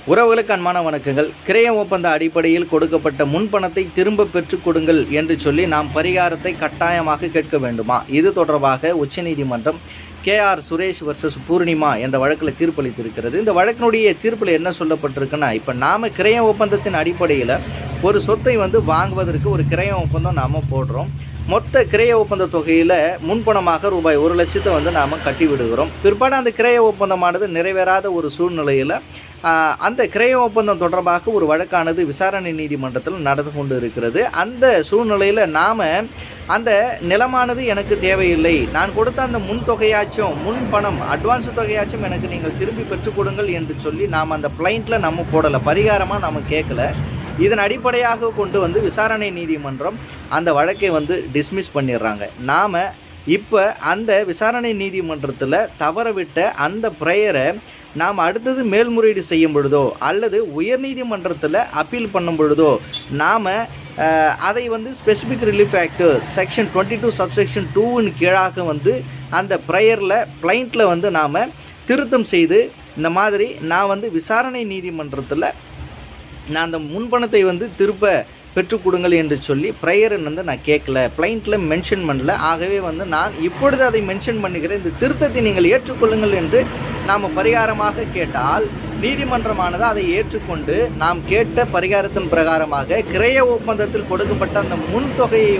உறவுகளுக்கு அன்பான வணக்கங்கள். கிரயம் ஒப்பந்த அடிப்படையில் கொடுக்கப்பட்ட முன்பணத்தை திரும்ப பெற்றுக் கொடுங்கள் என்று சொல்லி நாம் பரிகாரத்தை கட்டாயமாக கேட்க வேண்டுமா? இது தொடர்பாக உச்சநீதிமன்றம் KR சுரேஷ் வர்சஸ் பூர்ணிமா என்ற வழக்கில் தீர்ப்பளித்திருக்கிறது. இந்த வழக்கினுடைய தீர்ப்பில் என்ன சொல்லப்பட்டிருக்குன்னா, இப்போ நாம் கிரயம் ஒப்பந்தத்தின் அடிப்படையில் ஒரு சொத்தை வாங்குவதற்கு ஒரு கிரயம் ஒப்பந்தம் நாம் போடுறோம். மொத்த கிரய ஒப்பந்த தொகையில் முன்பணமாக ரூபாய் 1,00,000 நாம் கட்டி விடுகிறோம். பிற்பாடு அந்த கிரய ஒப்பந்தமானது நிறைவேறாத ஒரு சூழ்நிலையில் அந்த கிரய ஒப்பந்தம் தொடர்பாக ஒரு வழக்கானது விசாரணை நீதிமன்றத்தில் நடந்து கொண்டு இருக்கிறது. அந்த சூழ்நிலையில் நாம் அந்த நிலமானது எனக்கு தேவையில்லை, நான் கொடுத்த அந்த முன் தொகையாச்சும் முன் பணம் அட்வான்ஸ் தொகையாச்சும் எனக்கு நீங்கள் திரும்பி பெற்றுக் கொடுங்கள் என்று சொல்லி நாம் அந்த பிளைண்ட்டில் நம்ம போடலை, பரிகாரமாக நம்ம கேட்கல. இதன் அடிப்படையாக கொண்டு விசாரணை நீதிமன்றம் அந்த வழக்கை டிஸ்மிஸ் பண்ணிடுறாங்க. நாம் இப்போ அந்த விசாரணை நீதிமன்றத்தில் தவறவிட்ட அந்த ப்ரேயரை நாம் அடுத்தது மேல்முறையீடு செய்யும் பொழுதோ அல்லது உயர்நீதிமன்றத்தில் அப்பீல் பண்ணும் பொழுதோ நாம் அதை specific relief act section 22 subsection 2 கீழாக அந்த ப்ரேயரில் பிளைண்ட்டில் நாம் திருத்தம் செய்து இந்த மாதிரி நான் விசாரணை நீதிமன்றத்தில் நான் அந்த முன்பணத்தை திருப்ப பெற்றுக் கொடுங்கள் என்று சொல்லி ப்ரேயரை நான் கேட்கல, பிளைண்ட்டில் மென்ஷன் பண்ணல. ஆகவே நான் இப்பொழுது அதை மென்ஷன் பண்ணுகிறேன், இந்த திருத்தத்தை நீங்கள் ஏற்றுக்கொள்ளுங்கள் என்று நாம் பரிகாரமாக கேட்டால் நீதிமன்றமானது அதை ஏற்றுக்கொண்டு நாம் கேட்ட பரிகாரத்தின் பிரகாரமாக கிரய ஒப்பந்தத்தில் கொடுக்கப்பட்ட அந்த முன் தொகையை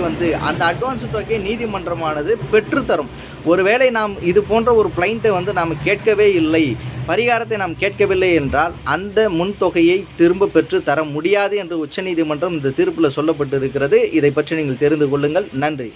அந்த அட்வான்ஸ் தொகையை நீதிமன்றமானது பெற்றுத்தரும். ஒருவேளை நாம் இது போன்ற ஒரு பிளைண்ட்டை நாம் கேட்கவே இல்லை, பரிகாரத்தை நாம் கேட்கவில்லை என்றால் அந்த முன் தொகையை திரும்ப பெற்று தர முடியாது என்று உச்சநீதிமன்றம் இந்த தீர்ப்பில் சொல்லப்பட்டிருக்கிறது. இதை பற்றி நீங்கள் தெரிந்து கொள்ளுங்கள். நன்றி.